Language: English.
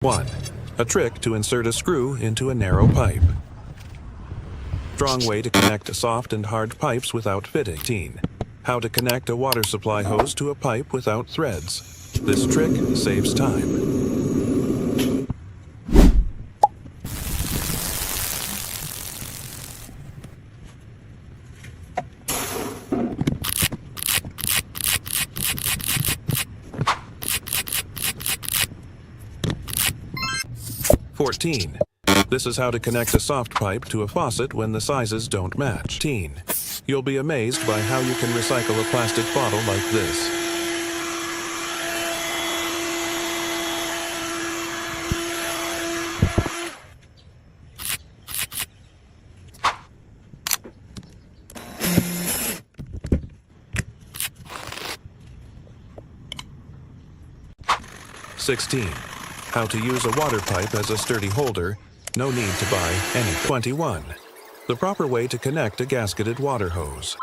1. A trick to insert a screw into a narrow pipe. Strong way to connect soft and hard pipes without fitting. 13. How to connect a water supply hose to a pipe without threads. This trick saves time. This is how to connect a soft pipe to a faucet when the sizes don't match. 15. You'll be amazed by how you can recycle a plastic bottle like this. How to use a water pipe as a sturdy holder. No need to buy anything. 21. The proper way to connect a gasketed water hose.